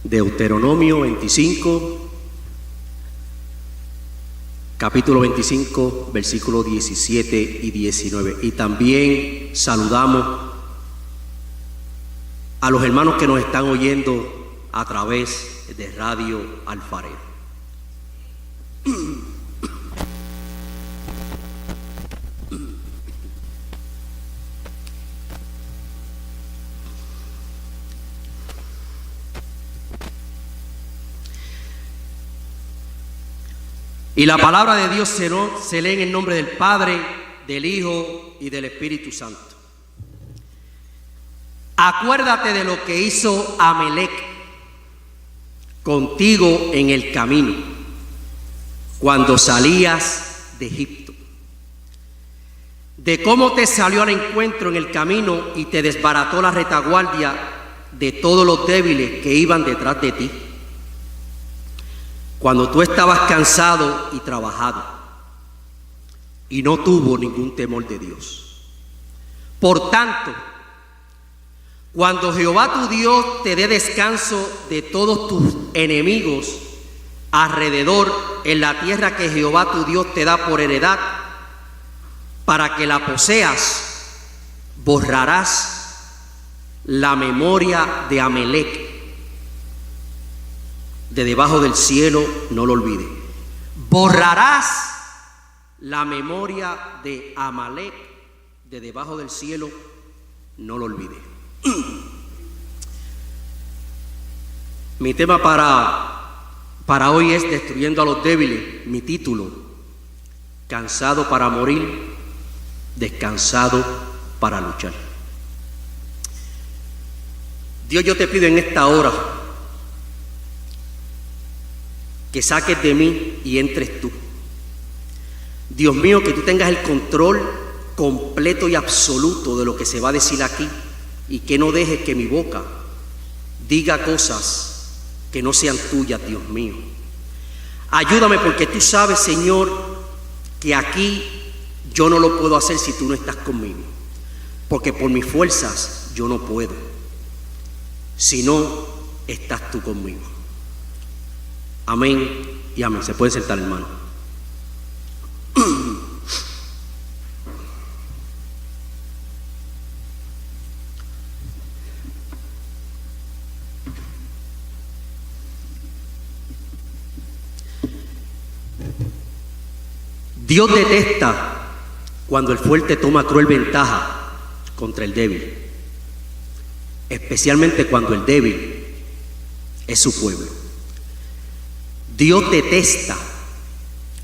Deuteronomio 25, capítulo 25, versículos 17 y 19. Y también saludamos a los hermanos que nos están oyendo a través de Radio Alfarero. Y la palabra de Dios se lee en el nombre del Padre, del Hijo y del Espíritu Santo. Acuérdate de lo que hizo Amalec contigo en el camino, cuando salías de Egipto, de cómo te salió al encuentro en el camino y te desbarató la retaguardia de todos los débiles que iban detrás de ti, cuando tú estabas cansado y trabajado, y no tuvo ningún temor de Dios. Por tanto, cuando Jehová tu Dios te dé descanso de todos tus enemigos alrededor en la tierra que Jehová tu Dios te da por heredad, para que la poseas, borrarás la memoria de Amalec de debajo del cielo, no lo olvides. Borrarás la memoria de Amalec de debajo del cielo, no lo olvides. Mi tema para hoy es destruyendo a los débiles. Mi título: cansado para morir, descansado para luchar. Dios, yo te pido en esta hora que saques de mí y entres tú. Dios mío, que tú tengas el control completo y absoluto de lo que se va a decir aquí, y que no dejes que mi boca diga cosas que no sean tuyas, Dios mío. Ayúdame, porque tú sabes, Señor, que aquí yo no lo puedo hacer si tú no estás conmigo, porque por mis fuerzas yo no puedo, si no estás tú conmigo. Amén y amén. Se puede sentar, hermano. Dios detesta cuando el fuerte toma cruel ventaja contra el débil, especialmente cuando el débil es su pueblo. Dios detesta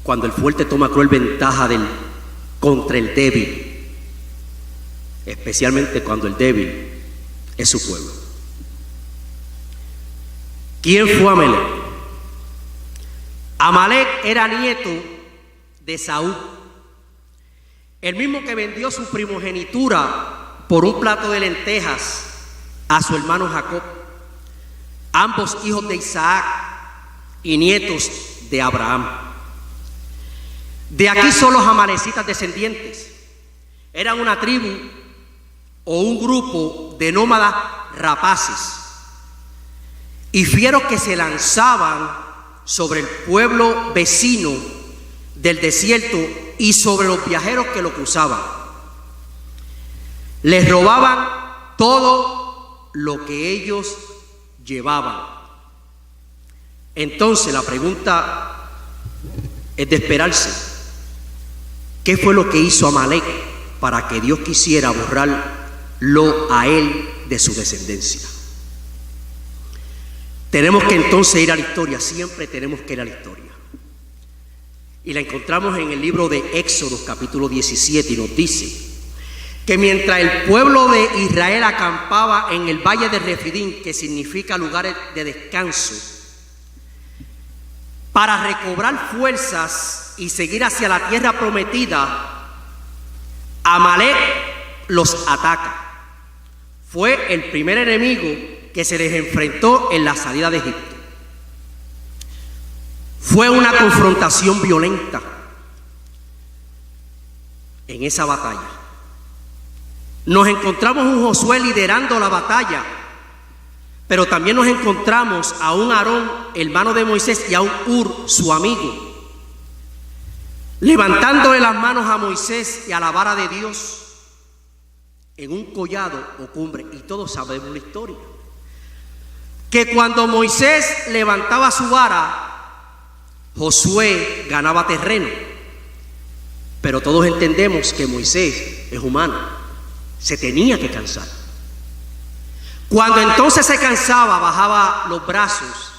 cuando el fuerte toma cruel ventaja contra el débil, especialmente cuando el débil es su pueblo. ¿Quién fue Amalec? Amalec era nieto de Saúl, el mismo que vendió su primogenitura por un plato de lentejas a su hermano Jacob, ambos hijos de Isaac y nietos de Abraham. De aquí son los amalecitas descendientes. Eran una tribu o un grupo de nómadas rapaces y fieros que se lanzaban sobre el pueblo vecino del desierto y sobre los viajeros que lo cruzaban. Les robaban todo lo que ellos llevaban. Entonces la pregunta es de esperarse. ¿Qué fue lo que hizo Amalec para que Dios quisiera borrarlo a él de su descendencia? Tenemos que entonces ir a la historia. Siempre tenemos que ir a la historia. Y la encontramos en el libro de Éxodo, capítulo 17, y nos dice que mientras el pueblo de Israel acampaba en el valle de Refidín, que significa lugares de descanso, para recobrar fuerzas y seguir hacia la tierra prometida, Amalec los ataca. Fue el primer enemigo que se les enfrentó en la salida de Egipto. Fue una confrontación violenta en esa batalla. Nos encontramos un Josué liderando la batalla, Pero también nos encontramos a un Aarón, hermano de Moisés, y a un Hur, su amigo, levantándole las manos a Moisés y a la vara de Dios en un collado o cumbre. Y todos sabemos la historia, que cuando Moisés levantaba su vara, Josué ganaba terreno. Pero todos entendemos que Moisés es humano, se tenía que cansar. Cuando entonces se cansaba, bajaba los brazos,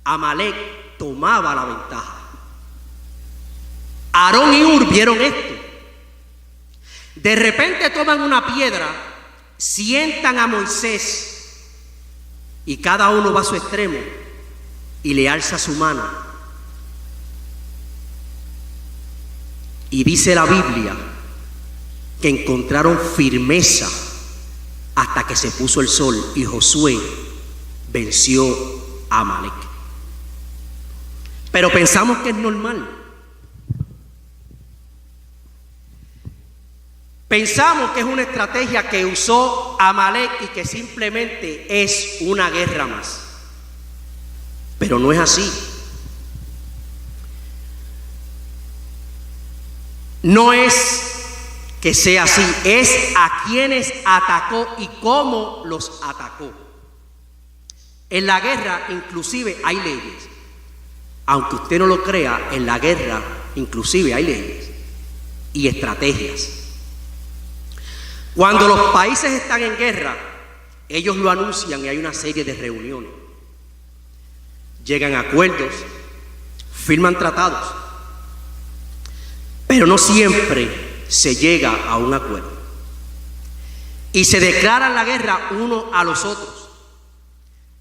Amalek tomaba la ventaja. Aarón y Hur vieron esto. De repente toman una piedra, sientan a Moisés y cada uno va a su extremo y le alza su mano. Y dice la Biblia que encontraron firmeza hasta que se puso el sol y Josué venció a Amalek. Pero pensamos que es normal. Pensamos que es una estrategia que usó Amalek y que simplemente es una guerra más. Pero no es así. No es que sea así, es a quienes atacó y cómo los atacó. En la guerra inclusive hay leyes. Aunque usted no lo crea, en la guerra inclusive hay leyes y estrategias. Cuando los países están en guerra, ellos lo anuncian y hay una serie de reuniones. Llegan a acuerdos, firman tratados, pero no siempre se llega a un acuerdo. Y se declaran la guerra unos a los otros.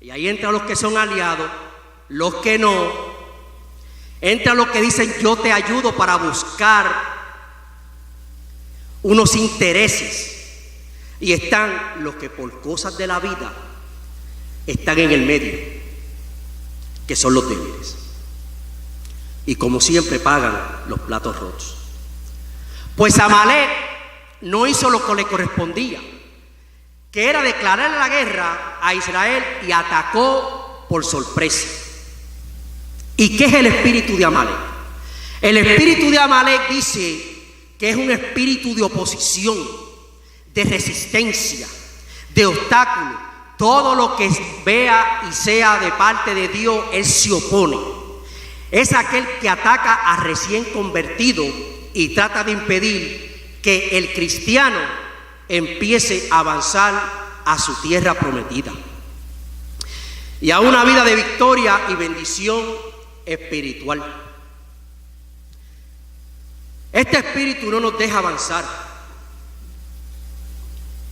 Y ahí entran los que son aliados, los que no. Entran los que dicen yo te ayudo para buscar unos intereses. Y están los que por cosas de la vida están en el medio, que son los débiles. Y como siempre pagan los platos rotos. Pues Amalek no hizo lo que le correspondía, que era declarar la guerra a Israel, y atacó por sorpresa. ¿Y qué es el espíritu de Amalek? El espíritu de Amalek dice que es un espíritu de oposición, de resistencia, de obstáculo. Todo lo que vea y sea de parte de Dios, él se opone. Es aquel que ataca a recién convertido y trata de impedir que el cristiano empiece a avanzar a su tierra prometida y a una vida de victoria y bendición espiritual. Este espíritu no nos deja avanzar.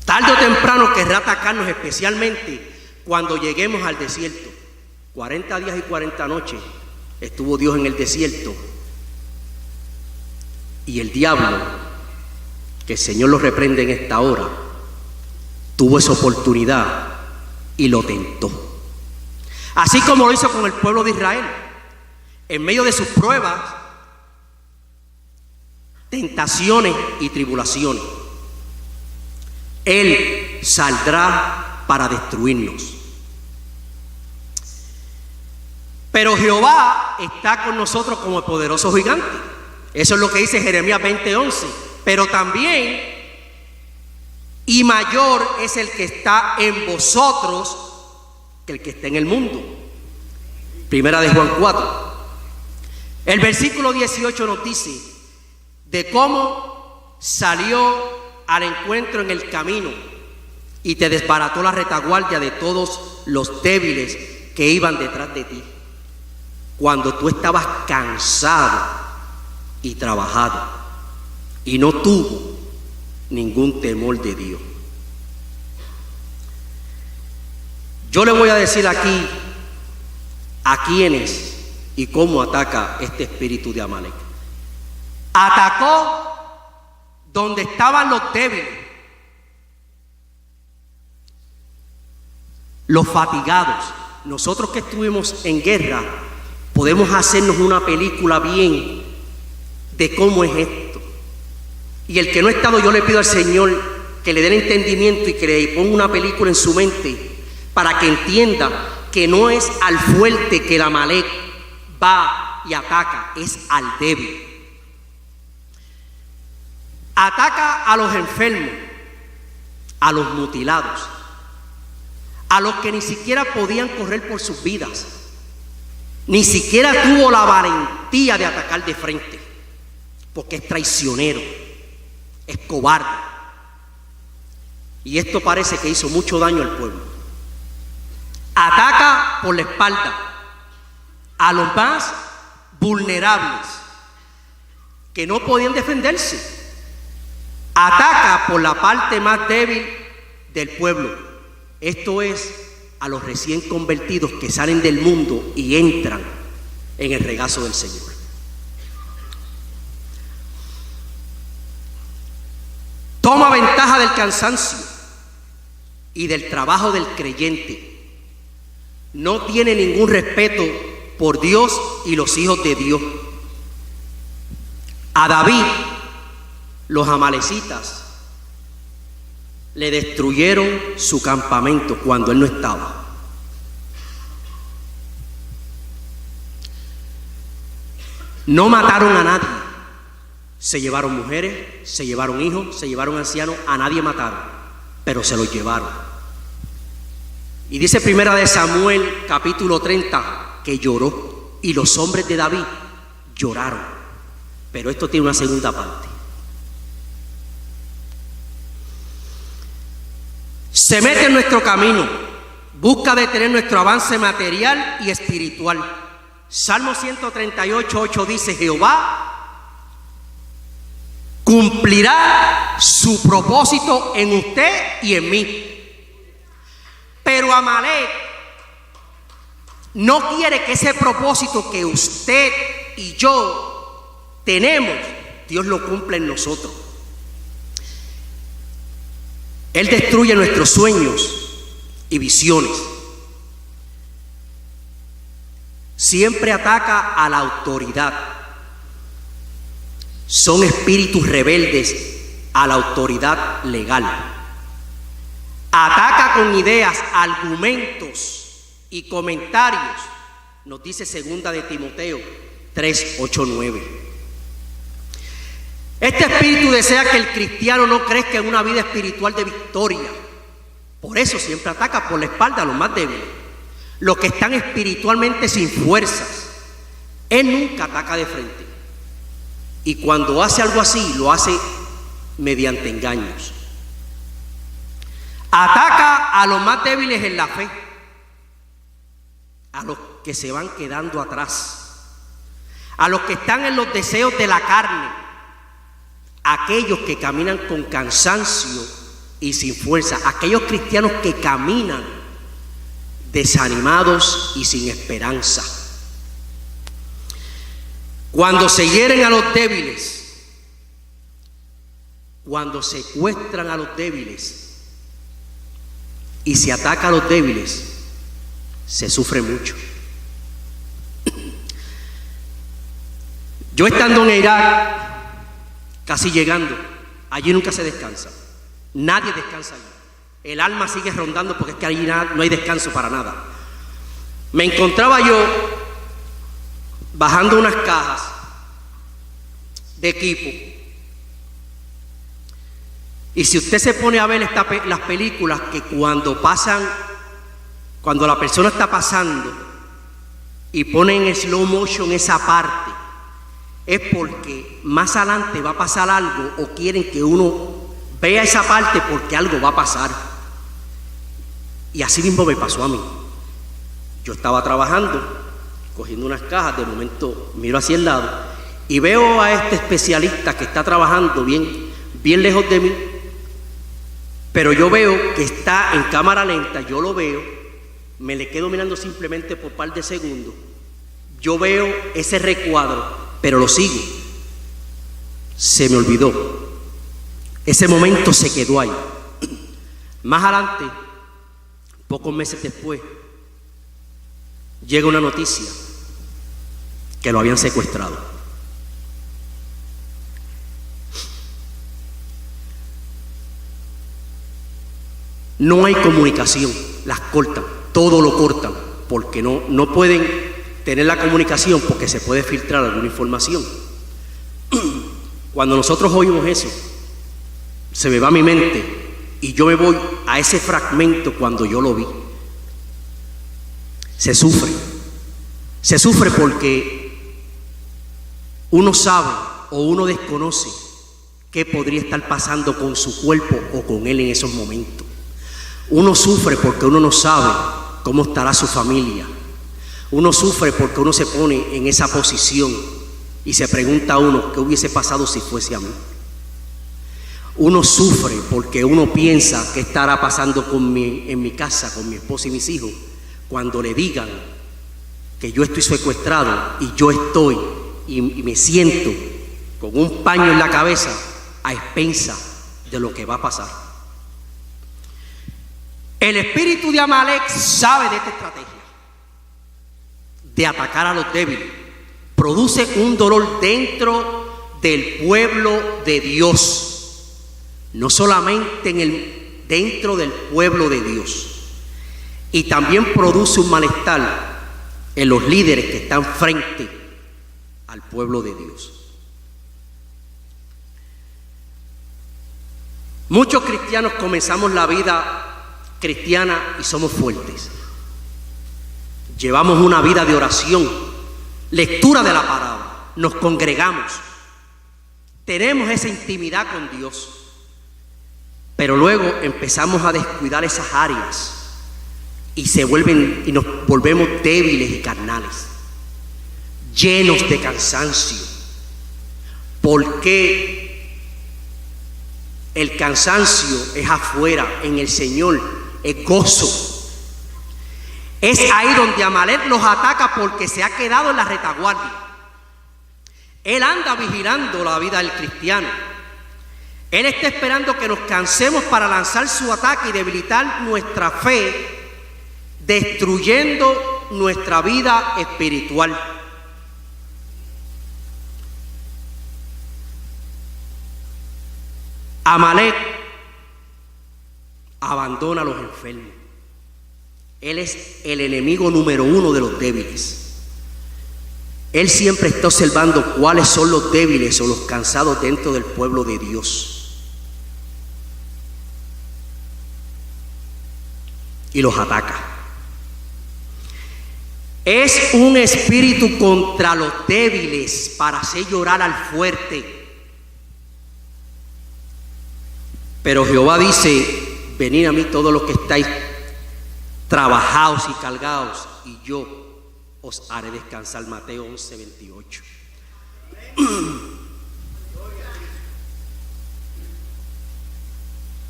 Tarde o temprano querrá atacarnos, especialmente cuando lleguemos al desierto. 40 días y 40 noches estuvo Dios en el desierto. Y el diablo, que el Señor lo reprende en esta hora, tuvo esa oportunidad y lo tentó. Así como lo hizo con el pueblo de Israel. En medio de sus pruebas, tentaciones y tribulaciones, Él saldrá para destruirnos. Pero Jehová está con nosotros como el poderoso gigante. Eso es lo que dice Jeremías 20:11. Pero también, y mayor es el que está en vosotros que el que está en el mundo. Primera de Juan 4. El versículo 18 nos dice de cómo salió al encuentro en el camino y te desbarató la retaguardia de todos los débiles que iban detrás de ti, cuando tú estabas cansado y trabajado, y no tuvo ningún temor de Dios. Yo le voy a decir aquí a quiénes y cómo ataca este espíritu de Amalek. Atacó donde estaban los débiles, los fatigados. Nosotros que estuvimos en guerra podemos hacernos una película bien de cómo es esto. Y el que no ha estado, yo le pido al Señor que le dé el entendimiento y que le ponga una película en su mente para que entienda que no es al fuerte que el Amalek va y ataca, es al débil. Ataca a los enfermos, a los mutilados, a los que ni siquiera podían correr por sus vidas, ni siquiera tuvo la valentía de atacar de frente, porque es traicionero, es cobarde. Y esto parece que hizo mucho daño al pueblo. Ataca por la espalda a los más vulnerables que no podían defenderse. Ataca por la parte más débil del pueblo. Esto es a los recién convertidos que salen del mundo y entran en el regazo del Señor. Toma ventaja del cansancio y del trabajo del creyente. No tiene ningún respeto por Dios y los hijos de Dios. A David, los amalecitas le destruyeron su campamento cuando él no estaba. No mataron a nadie. Se llevaron mujeres, se llevaron hijos, se llevaron ancianos, a nadie mataron, pero se los llevaron. Y dice Primera de Samuel, capítulo 30, que lloró, y los hombres de David lloraron. Pero esto tiene una segunda parte. Se mete en nuestro camino, busca detener nuestro avance material y espiritual. Salmo 138, 8 dice: Jehová cumplirá su propósito en usted y en mí. Pero Amalek no quiere que ese propósito que usted y yo tenemos, Dios lo cumpla en nosotros. Él destruye nuestros sueños y visiones. Siempre ataca a la autoridad. Son espíritus rebeldes a la autoridad legal. Ataca con ideas, argumentos y comentarios. Nos dice segunda de Timoteo 3, 8, 9. Este espíritu desea que el cristiano no crezca en una vida espiritual de victoria. Por eso siempre ataca por la espalda a los más débiles, los que están espiritualmente sin fuerzas. Él nunca ataca de frente. Y cuando hace algo así, lo hace mediante engaños. Ataca a los más débiles en la fe, a los que se van quedando atrás, a los que están en los deseos de la carne, aquellos que caminan con cansancio y sin fuerza, aquellos cristianos que caminan desanimados y sin esperanza. Cuando se hieren a los débiles, cuando secuestran a los débiles y se ataca a los débiles, se sufre mucho. Yo estando en Irak, casi llegando, allí nunca se descansa. Nadie descansa allí. El alma sigue rondando porque es que allí no hay descanso para nada. Me encontraba yo bajando unas cajas de equipo. Y si usted se pone a ver las películas que cuando la persona está pasando y ponen en slow motion esa parte, es porque más adelante va a pasar algo o quieren que uno vea esa parte porque algo va a pasar. Y así mismo me pasó a mí. Yo estaba trabajando, cogiendo unas cajas, de momento miro hacia el lado y veo a este especialista que está trabajando bien lejos de mí, pero yo veo que está en cámara lenta, yo lo veo, me le quedo mirando simplemente por un par de segundos, yo veo ese recuadro, pero lo sigo. Se me olvidó. Ese momento se quedó ahí. Más adelante, pocos meses después, llega una noticia que lo habían secuestrado. No hay comunicación. las cortan, todo lo cortan, porque no pueden tener la comunicación porque se puede filtrar alguna información. Cuando nosotros oímos eso, se me va a mi mente y yo me voy a ese fragmento cuando yo lo vi. Se sufre porque uno sabe o uno desconoce qué podría estar pasando con su cuerpo o con él en esos momentos. Uno sufre porque uno no sabe cómo estará su familia. Uno sufre porque uno se pone en esa posición y se pregunta a uno qué hubiese pasado si fuese a mí. Uno sufre porque uno piensa qué estará pasando en mi casa, con mi esposa y mis hijos, cuando le digan que yo estoy secuestrado y yo estoy y me siento con un paño en la cabeza a expensas de lo que va a pasar. El espíritu de Amalek sabe de esta estrategia de atacar a los débiles. Produce un dolor dentro del pueblo de Dios, no solamente dentro del pueblo de Dios, y también produce un malestar en los líderes que están frente al pueblo de Dios. Muchos cristianos comenzamos la vida cristiana y somos fuertes. Llevamos una vida de oración, lectura de la palabra, nos congregamos, tenemos esa intimidad con Dios, pero luego empezamos a descuidar esas áreas y nos volvemos débiles y carnales, llenos de cansancio. Porque el cansancio es afuera, en el Señor es gozo. Es ahí donde Amalek los ataca porque se ha quedado en la retaguardia. Él anda vigilando la vida del cristiano. Él está esperando que nos cansemos para lanzar su ataque y debilitar nuestra fe, destruyendo nuestra vida espiritual. Amalek abandona a los enfermos. Él es el enemigo número uno de los débiles. Él siempre está observando cuáles son los débiles o los cansados dentro del pueblo de Dios, y los ataca. Es un espíritu contra los débiles para hacer llorar al fuerte. Pero Jehová dice: venid a mí todos los que estáis trabajados y cargados, y yo os haré descansar. Mateo 11:28.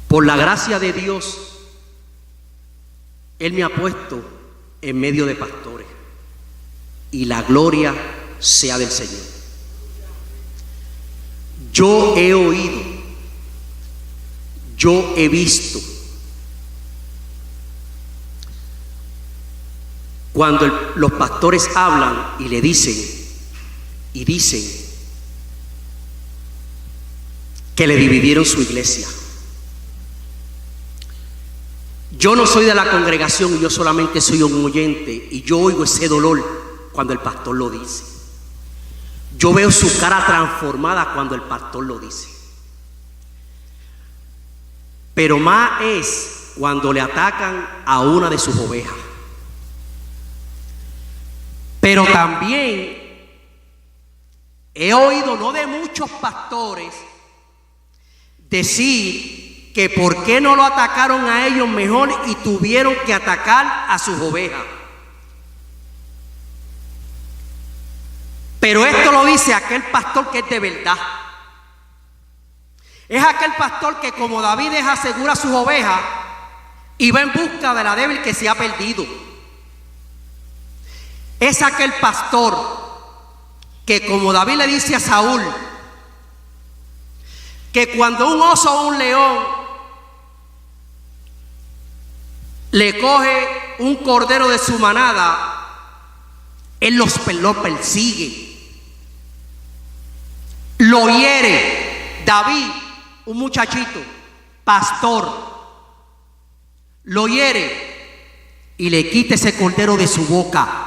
Por la gracia de Dios, Él me ha puesto en medio de pastores, y la gloria sea del Señor. Yo he oído, yo he visto cuando los pastores hablan y dicen que le dividieron su iglesia. Yo no soy de la congregación y yo solamente soy un oyente, y yo oigo ese dolor cuando el pastor lo dice. Yo veo su cara transformada cuando el pastor lo dice. Pero más es cuando le atacan a una de sus ovejas. Pero también he oído, no de muchos pastores, decir que por qué no lo atacaron a ellos mejor y tuvieron que atacar a sus ovejas. Pero esto lo dice aquel pastor que es de verdad. Es aquel pastor que, como David, asegura a sus ovejas y va en busca de la débil que se ha perdido. Es aquel pastor que, como David le dice a Saúl, que cuando un oso o un león le coge un cordero de su manada, él lo persigue, lo hiere. David, un muchachito, pastor, lo hiere y le quite ese cordero de su boca.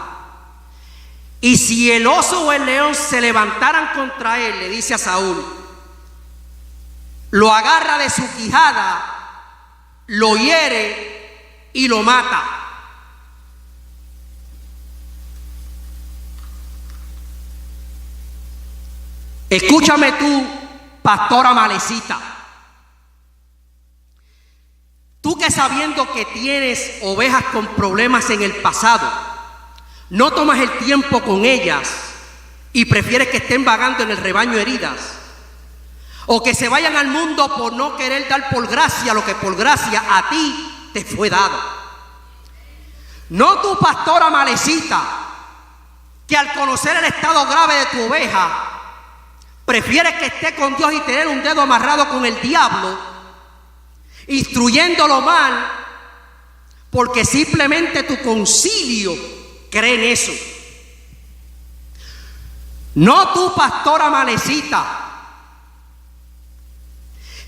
Y si el oso o el león se levantaran contra él, le dice a Saúl, lo agarra de su quijada, lo hiere y lo mata. Escúchame tú, pastor amalecita. Tú que sabiendo que tienes ovejas con problemas en el pasado, no tomas el tiempo con ellas y prefieres que estén vagando en el rebaño heridas, o que se vayan al mundo por no querer dar por gracia lo que por gracia a ti te fue dado. No tu pastor amalecita, que al conocer el estado grave de tu oveja, prefieres que esté con Dios y tener un dedo amarrado con el diablo, instruyéndolo mal, porque simplemente tu concilio cree en eso. No tu pastor amalecita,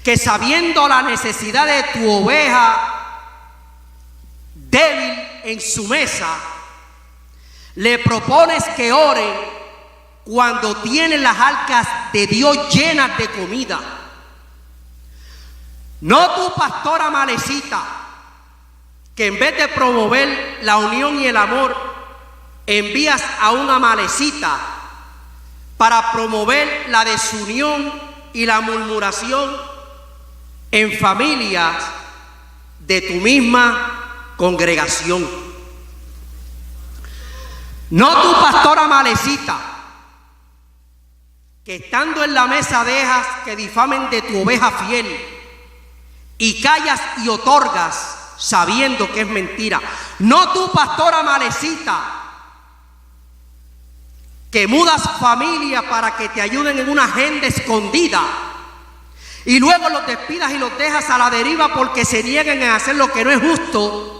que sabiendo la necesidad de tu oveja débil en su mesa, le propones que ore cuando tienen las arcas de Dios llenas de comida. No tu pastor amalecita, que en vez de promover la unión y el amor, envías a una amalecita para promover la desunión y la murmuración en familias de tu misma congregación. No tu pastor amalecita, que estando en la mesa dejas que difamen de tu oveja fiel y callas y otorgas sabiendo que es mentira. No tu pastor amalecita, que mudas familia para que te ayuden en una agenda escondida y luego los despidas y los dejas a la deriva porque se niegan a hacer lo que no es justo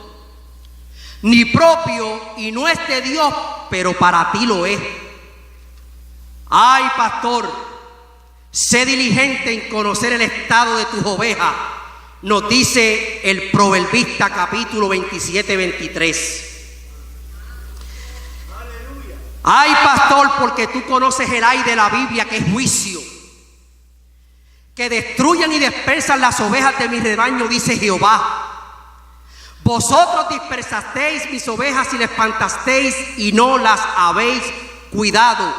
ni propio y no es de Dios, pero para ti lo es. Ay, pastor, sé diligente en conocer el estado de tus ovejas, nos dice el Proverbista capítulo 27-23. Ay, pastor, porque tú conoces el ay de la Biblia, que es juicio, que destruyen y dispersan las ovejas de mi rebaño, dice Jehová. Vosotros dispersasteis mis ovejas y les espantasteis y no las habéis cuidado.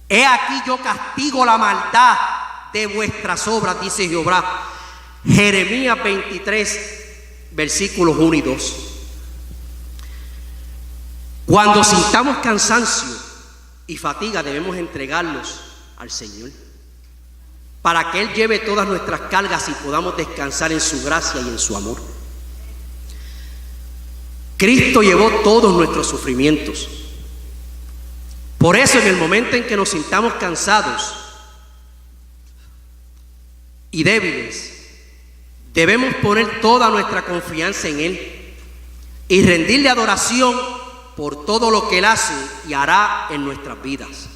He aquí yo castigo la maldad de vuestras obras, dice Jehová. Jeremías 23, versículos 1 y 2. Cuando sintamos cansancio y fatiga, debemos entregarlos al Señor, para que Él lleve todas nuestras cargas y podamos descansar en su gracia y en su amor. Cristo llevó todos nuestros sufrimientos. Por eso, en el momento en que nos sintamos cansados y débiles, debemos poner toda nuestra confianza en Él y rendirle adoración por todo lo que Él hace y hará en nuestras vidas.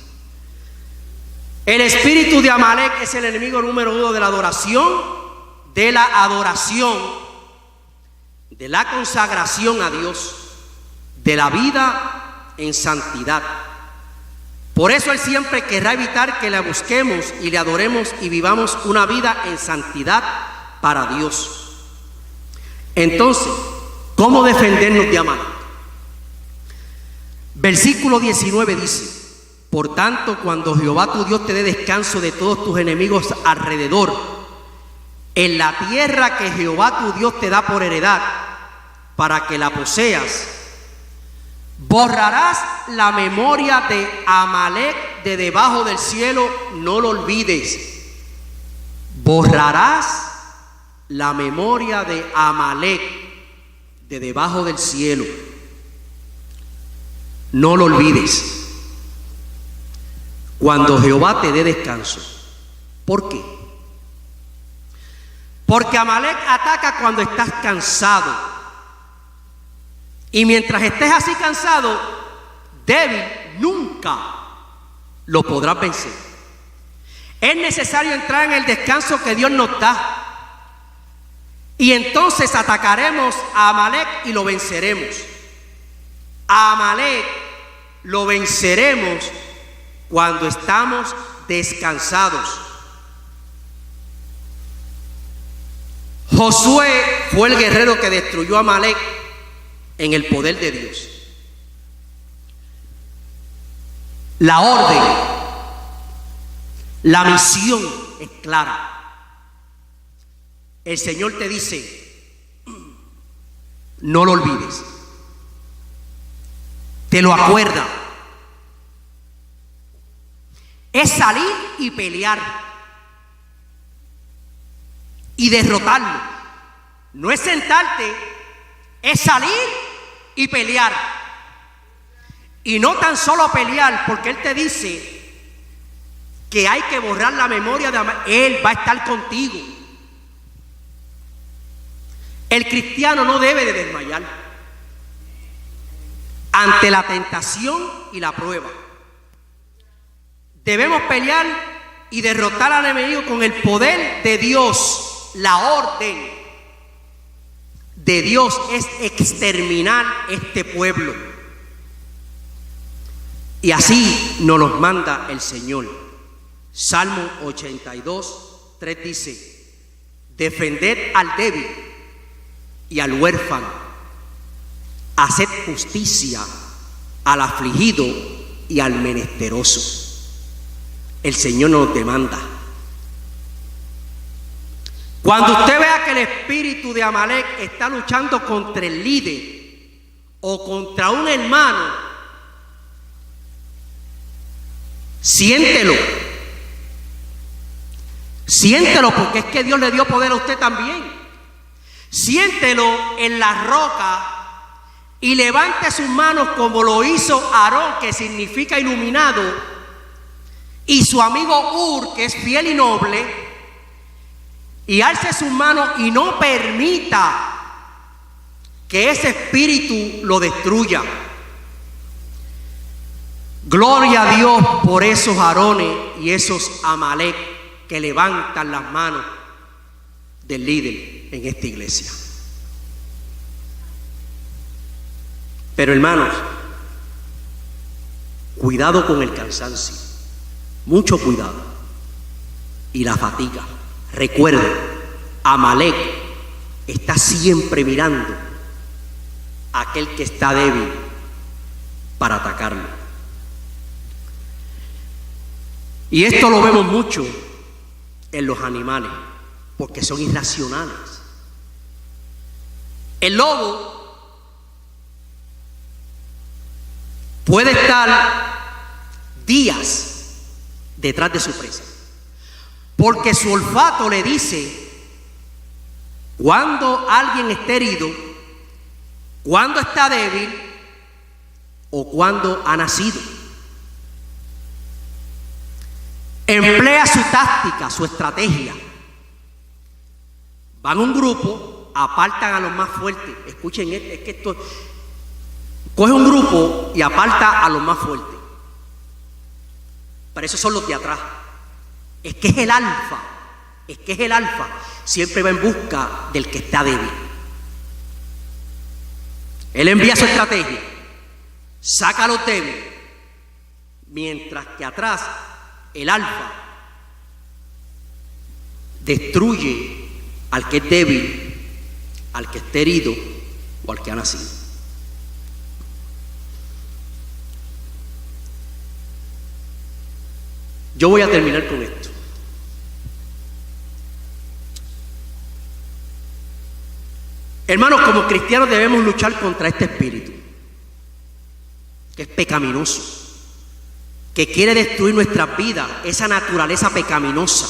El espíritu de Amalek es el enemigo número 1 de la adoración, de la consagración a Dios, de la vida en santidad. Por eso Él siempre querrá evitar que le busquemos y le adoremos y vivamos una vida en santidad para Dios. Entonces, ¿cómo defendernos de Amalek? Versículo 19 dice: por tanto, cuando Jehová tu Dios te dé descanso de todos tus enemigos alrededor, en la tierra que Jehová tu Dios te da por heredad, para que la poseas, borrarás la memoria de Amalek de debajo del cielo, no lo olvides. Borrarás la memoria de Amalek de debajo del cielo, no lo olvides. Cuando Jehová te dé descanso. ¿Por qué? Porque Amalek ataca cuando estás cansado. Y mientras estés así cansado, débil, nunca lo podrás vencer. Es necesario entrar en el descanso que Dios nos da. Y entonces atacaremos a Amalek y lo venceremos. A Amalek lo venceremos cuando estamos descansados. Josué fue el guerrero que destruyó a Amalek en el poder de Dios. La orden, la misión es clara. El Señor te dice, no lo olvides. Te lo acuerda. Es salir y pelear y derrotarlo. No es sentarte, es salir y pelear. Y no tan solo pelear, porque Él te dice que hay que borrar la memoria de Amalek. Él va a estar contigo. El cristiano no debe de desmayar ante la tentación y la prueba. Debemos pelear y derrotar al enemigo con el poder de Dios. La orden de Dios es exterminar este pueblo. Y así nos los manda el Señor. Salmo 82, 3 dice: defended al débil y al huérfano, haced justicia al afligido y al menesteroso. El Señor nos demanda. Cuando usted vea que el espíritu de Amalek está luchando contra el líder o contra un hermano, siéntelo. Siéntelo, porque es que Dios le dio poder a usted también. Siéntelo en la roca y levante sus manos como lo hizo Aarón, que significa iluminado, y su amigo Ur, que es fiel y noble, y alce sus manos y no permita que ese espíritu lo destruya. Gloria a Dios por esos Aarones y esos Amalek que levantan las manos del líder en esta iglesia. Pero hermanos, cuidado con el cansancio, mucho cuidado, y la fatiga. Recuerden, Amalek está siempre mirando a aquel que está débil para atacarlo. Y esto lo vemos mucho en los animales, porque son irracionales. El lobo puede estar días detrás de su presa, porque su olfato le dice cuando alguien está herido, cuando está débil o cuando ha nacido. Emplea su táctica, su estrategia. Van a un grupo, apartan a los más fuertes. Escuchen, es que esto, coge un grupo y aparta a los más fuertes. Pero esos son los de atrás. Es que es el alfa. Es que es el alfa. Siempre va en busca del que está débil. Él envía su estrategia. Saca a los débiles. Mientras que atrás el alfa destruye al que es débil, al que está herido o al que ha nacido. Yo voy a terminar con esto. Hermanos, como cristianos debemos luchar contra este espíritu, que es pecaminoso, que quiere destruir nuestras vidas, esa naturaleza pecaminosa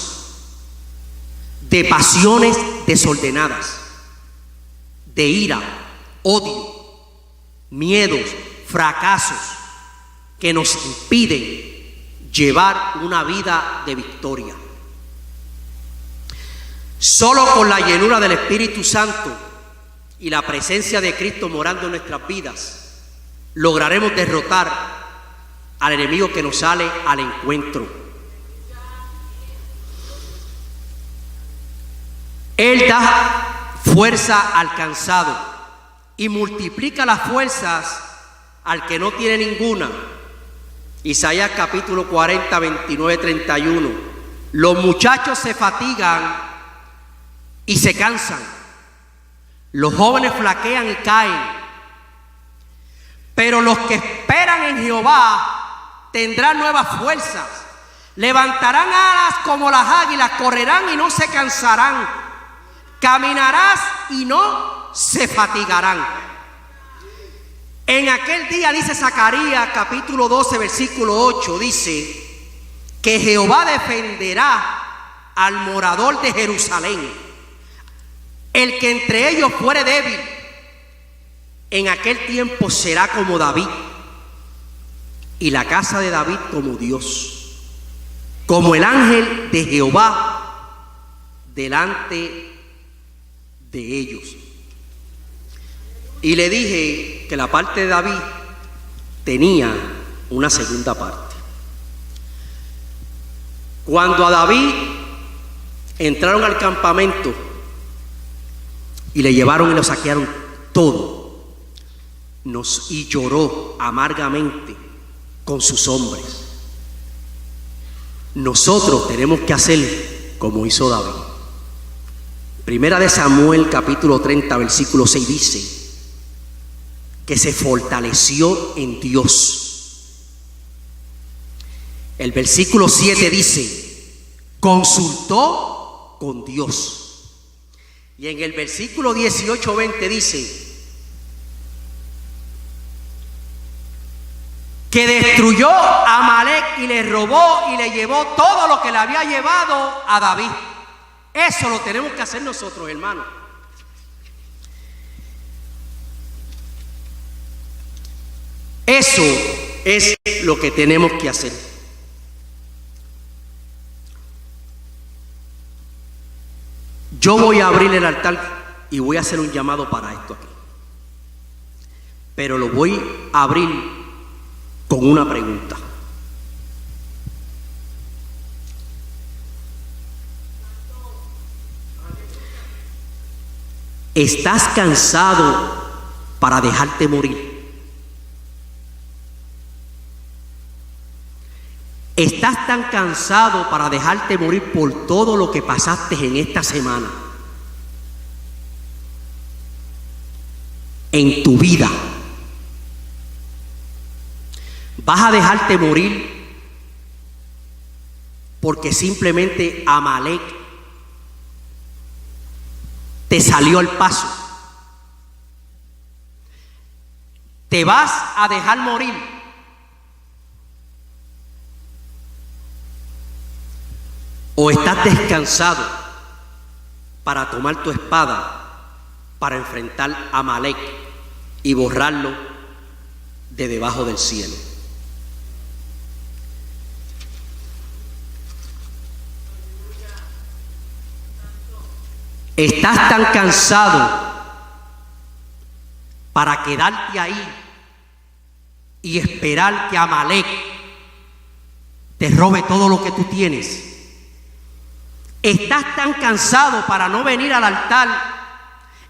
de pasiones desordenadas, de ira, odio, miedos, fracasos que nos impiden llevar una vida de victoria. Solo con la llenura del Espíritu Santo y la presencia de Cristo morando en nuestras vidas lograremos derrotar al enemigo que nos sale al encuentro. Él da fuerza al cansado y multiplica las fuerzas al que no tiene ninguna. Isaías capítulo 40, 29, 31. Los muchachos se fatigan y se cansan. Los jóvenes flaquean y caen. Pero los que esperan en Jehová tendrán nuevas fuerzas. Levantarán alas como las águilas, correrán y no se cansarán. Caminarás y no se fatigarán. En aquel día, dice Zacarías capítulo 12 versículo 8, dice que Jehová defenderá al morador de Jerusalén, el que entre ellos fuere débil. En aquel tiempo será como David, y la casa de David como Dios, como el ángel de Jehová delante de ellos. Y le dije que la parte de David tenía una segunda parte. Cuando a David entraron al campamento y le llevaron y lo saquearon todo, y lloró amargamente con sus hombres. Nosotros tenemos que hacer como hizo David. Primera de Samuel capítulo 30 versículo 6 dice que se fortaleció en Dios. El versículo 7 dice, consultó con Dios. Y en el versículo 18-20 dice que destruyó a Amalek y le robó y le llevó todo lo que le había llevado a David. Eso lo tenemos que hacer nosotros, hermanos. Eso es lo que tenemos que hacer. Yo voy a abrir el altar y voy a hacer un llamado para esto aquí. Pero lo voy a abrir con una pregunta. ¿Estás cansado para dejarte morir? ¿Estás tan cansado para dejarte morir por todo lo que pasaste en esta semana? En tu vida. ¿Vas a dejarte morir porque simplemente Amalek te salió al paso? ¿Te vas a dejar morir o estás descansado para tomar tu espada para enfrentar a Amalek y borrarlo de debajo del cielo? ¿Estás tan cansado para quedarte ahí y esperar que Amalek te robe todo lo que tú tienes? ¿Estás tan cansado para no venir al altar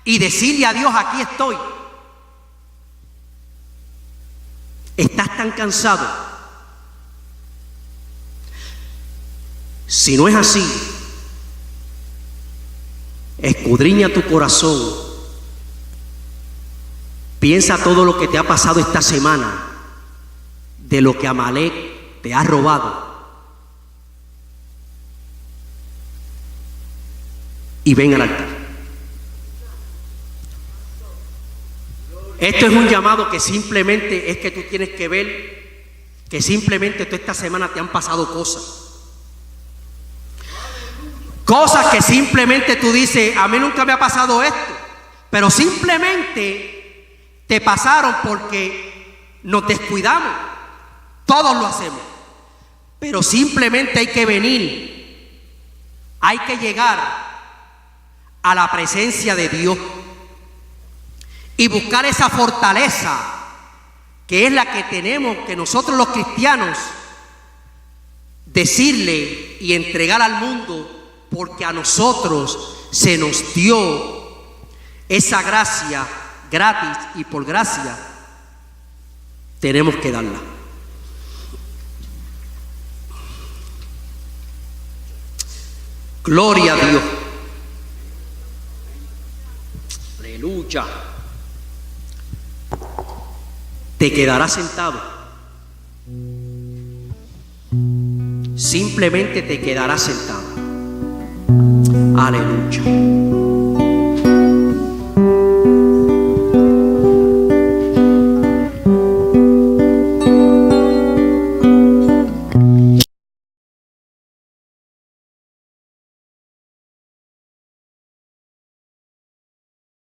y decirle a Dios, aquí estoy? ¿Estás tan cansado? Si no es así, escudriña tu corazón. Piensa todo lo que te ha pasado esta semana, de lo que Amalek te ha robado, y ven al altar. Esto es un llamado que simplemente es que tú tienes que ver que simplemente toda esta semana te han pasado cosas. Cosas que simplemente tú dices, a mí nunca me ha pasado esto, pero simplemente te pasaron porque nos descuidamos. Todos lo hacemos, pero simplemente hay que venir, hay que llegar a la presencia de Dios y buscar esa fortaleza que es la que tenemos que nosotros los cristianos decirle y entregar al mundo, porque a nosotros se nos dio esa gracia gratis y por gracia tenemos que darla. Gloria a Dios. Aleluya. ¿Te quedarás sentado? Simplemente te quedarás sentado. Aleluya.